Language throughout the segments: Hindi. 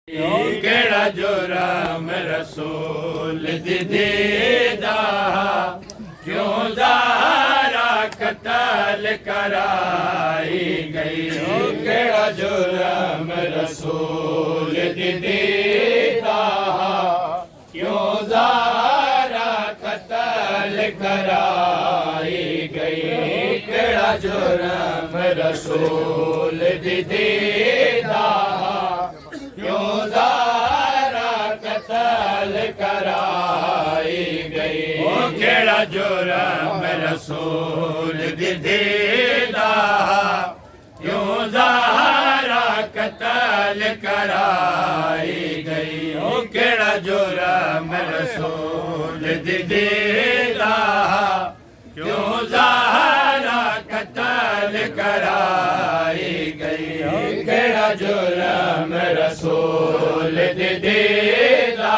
केड़ा जुर्म रसूल दी दीदा क्यों ज़ारा कत्ल कराई गई। केड़ा जुर्म रसूल दी दीदा क्यों ज़ारा कत्ल कराई गई। केड़ा जुर्म रसूल दी दीदा क्यों ज़ारा कत्ल कराई गई। ओ केड़ा जुर्म रसूल दी दीदा क्यों ज़ारा कत्ल कराई गई। ओ केड़ा जुर्म रसूल दी दीदा क्यों ज़ारा कत्ल कराई गई। केड़ा जुर्म रसूल दी दीदा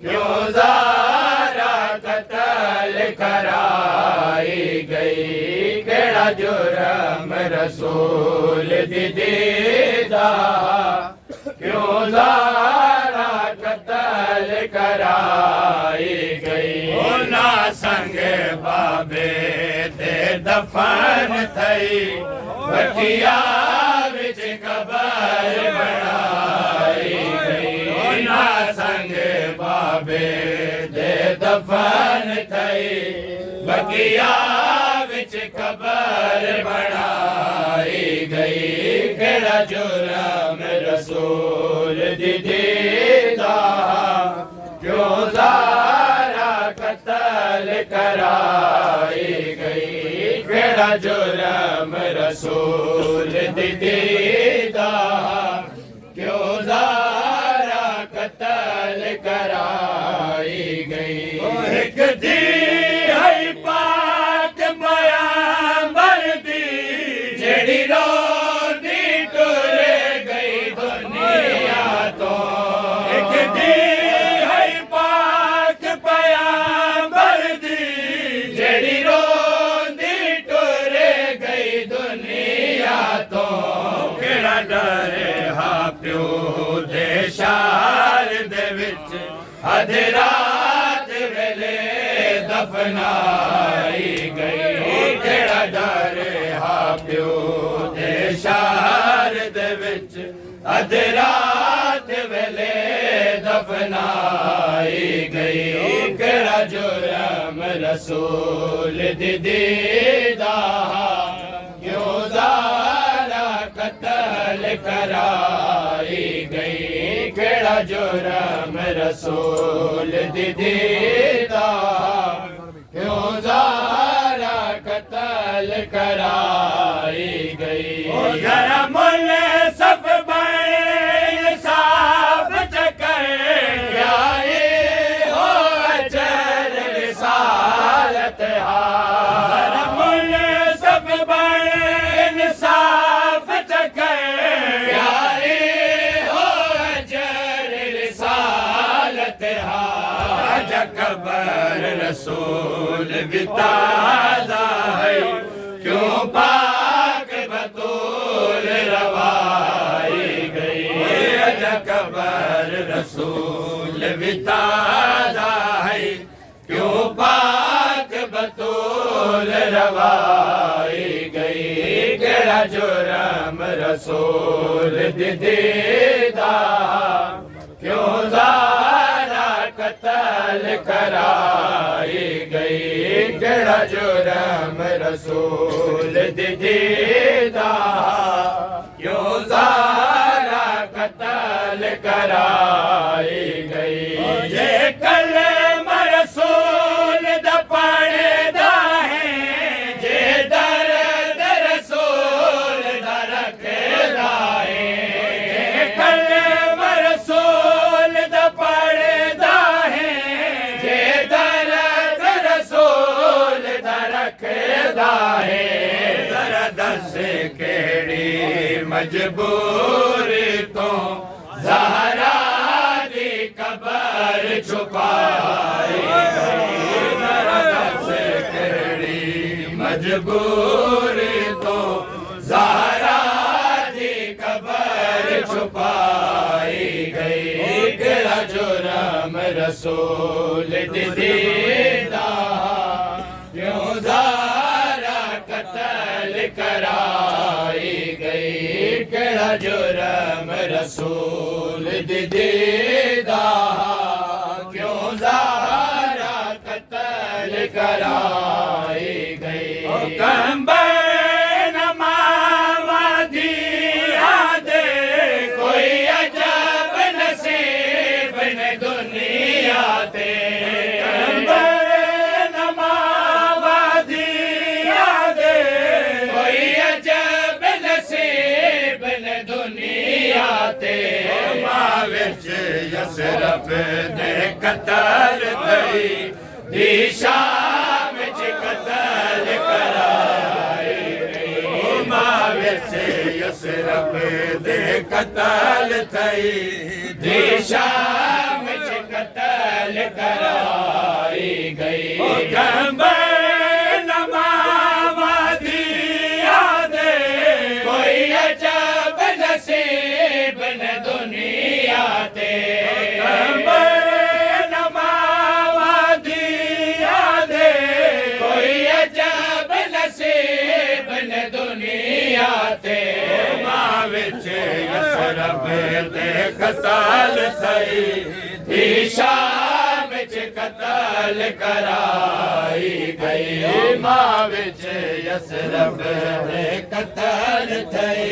क्यों ज़ारा कत्ल कराई गई। केड़ा जुर्म रसूल दी दीदा क्यों ज़ारा कत्ल कराई गई। ओ ना संग बाबे दे दफन थई बटिया विच कबर बनाई गई। ओ ना संग बाबे दे दफन थई बटिया विच कबर बनाई गई। केड़ा जुर्म रसूल दी दीदा क्यों ज़ारा कत्ल कराई गई। केड़ा जुर्म रसूल दी दीदा क्यों ज़ारा कत्ल कराई गई। ओ एक दी है पाक बयां दी जेड़ी रोंदी टुर गई दुनिया तो। एक दी है पाक बयां दी जेड़ी रोंदी टुर गई दुनिया तो। केड़ा डरे हा प्यो दे शार दे विच अध रात वेले दफनाई गई। केड़ा डरे हा प्यो दे शार दे विच अध रात वेले दफनाई गई। केड़ा जुर्म रसूल दी दीदा क्यों ज़ारा कत्ल कराई गई। केड़ा जुर्म रसूल दी दीदा क्यों ज़ारा कत्ल कराई गई। ओ ज़रा मुल सब बड़े साफ चकर क्या ये हो अजर रिसालत हार। मुल सब बड़े साफ चकर क्या ये हो अजर रिसालत हार। कबर रसूल भी ताज़ा है क्यों पाक बतूल रवाई गई। कबर रसूल भी ताज़ा है क्यों पाक बतूल रवाई गई। केड़ा जुर्म रसूल दी दीदा क्यों ज़ारा कत्ल कराई गई। केड़ा जुर्म रसूल दी दीदा क्यों ज़ारा कत्ल कराई गई। जे कलमा रसूल दा पढ़दा है जे दर्द रसूल दा रखदा है। कलमा रसूल दा पढ़दा है जे दर्द रसूल दा रखदा है। ज़रा दस केड़ी मजबूरी तो ज़हरा दी कबर छुपाई गई। ज़रा दस केड़ी मजबूरी तो ज़हरा दी कबर छुपाई रसूल दीदा क्यों ज़ारा कत्ल कराई गई केड़ा जुर्म रसूल दीदा क्यों ज़ारा कत्ल कराई गई यसरफ दे कत्ल थई दी शाम च कत्ल कराई गई माविस यसरफ दे कत्ल थई दी शाम च कत्ल कराई गई कोई अजब नसीब न दुनिया ते कोई अजब नसीब न दुनिया ते माविच यसरफ दे कत्ल थई दी शाम च कत्ल कराई गई माविच यसरफ दे कत्ल थई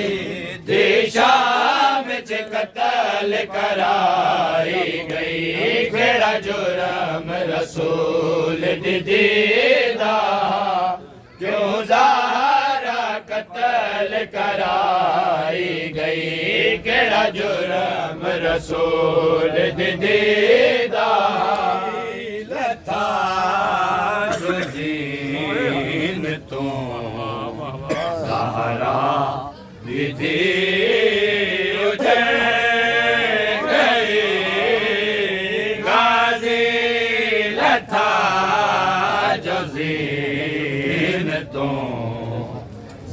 दी शाम च कत्ल कराई गई केड़ा जुर्म रसूल दीदा क्यों ज़ारा कत्ल कराई गई केड़ा जुर्म रसूल दीदा लथा जुज़ीन तो ज़हरा विधि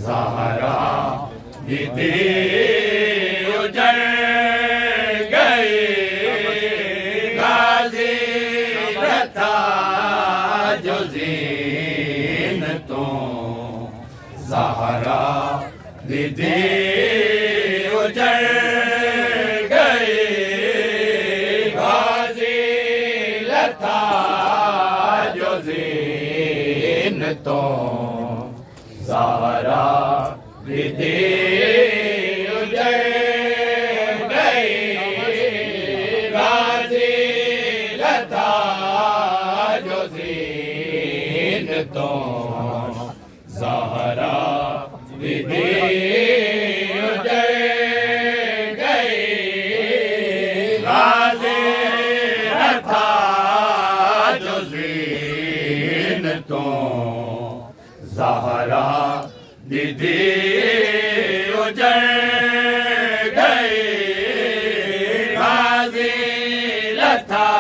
ज़हरा दीदी उजड़ गई गाजी रथा जो ज़ीनतों ज़हरा दीदी उजड़ गई गाजी रथा जो ज़ीनतों ज़हरा दीदी उजड़ गई गाजी लता जो ज़ीनतों ज़हरा दीदी उजड़ गई गाजी लता जो ज़ीनतों ज़हरा दीदी उजड़ गई गाजी लता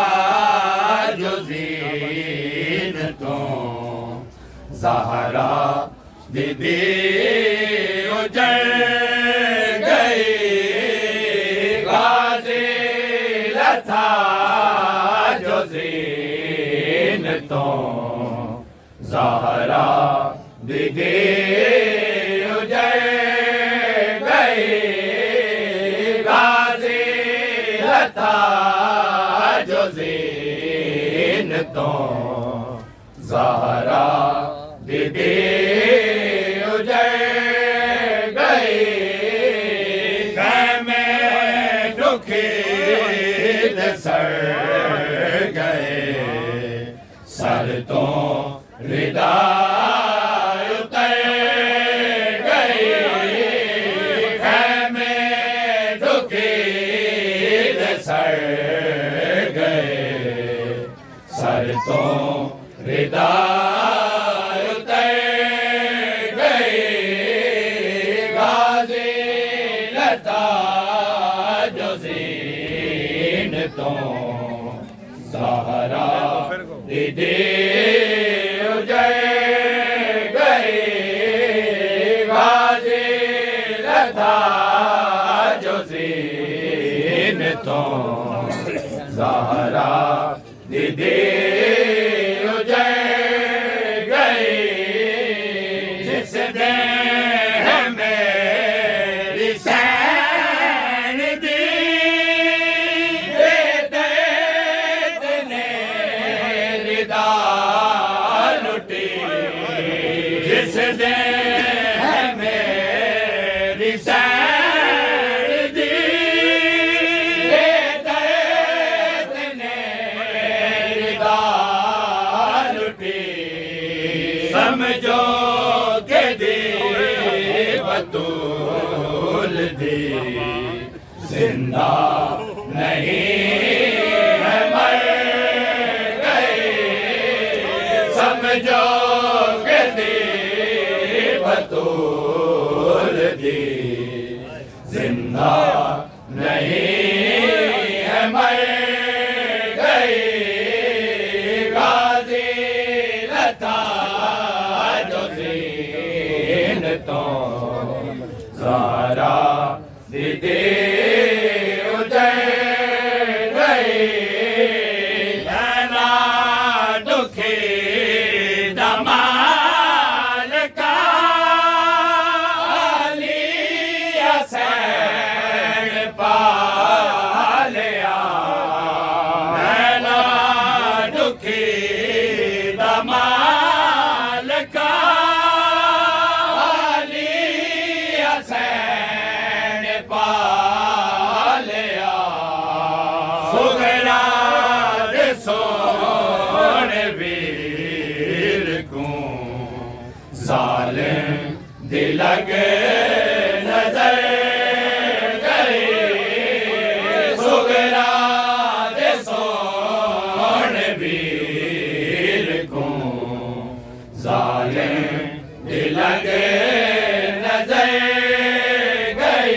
जो ज़ीनतों ज़हरा दीदी उजड़ गई गाजी लता जो ज़ीनतों ज़हरा दीदी उजड़ गई गाजी लता जो ज़ीनतों ज़हरा दीदी उजड़ गई में दुखी सड़ गए सर तो रिदा सर तो रिदा उतर गई गाजी लता जो ज़ीनतों ज़हरा दीदी उजड़ गई गाजी लता जो ज़ीनतों ज़हरा दीदी उजड़ गई जिस देह मेरी सैन दी दर्द ने रिदा लुटी जिस देह मेरी सैन दी दर्द ने रिदा लुटी समझो के दी बतूल दी जिंदा नहीं है मर गई समझो के दी बतूल दी जिंदा नहीं है मर गई गाजी लता जो जीन तो ज़हरा दीदी उजड़ गई नैना दुखी जमाल का अली हसैन पालिया नैना दुखी जमाल का अली हसैन पालिया सुगरा दे सोने वीर को जालिम दिलग नजर गई सुगरा दे सोने वीर को जालिम दिलग नजर गई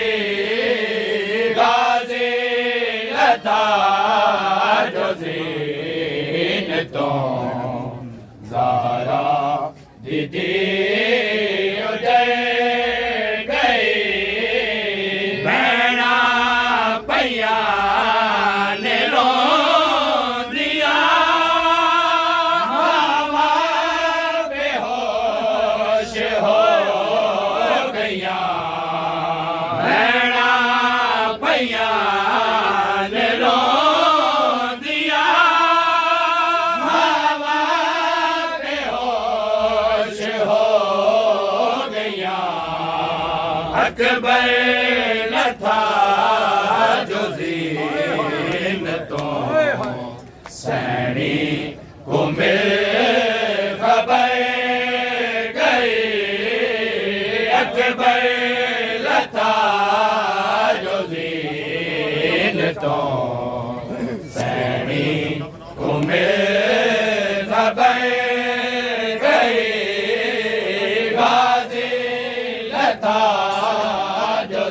गाजी लता जो जीन तो ज़हरा दीदी उजड़ गई भैना पैया ने रो दिया मावा बेहोश हो गया भैना पैया ने रो दिया मावा बेहोश हो गया अकबर न था जो जीन तो सैनी को मिल खबर गई अकबर न था जो जीन तो सैनी को मिल खबर गई गाजी लता जो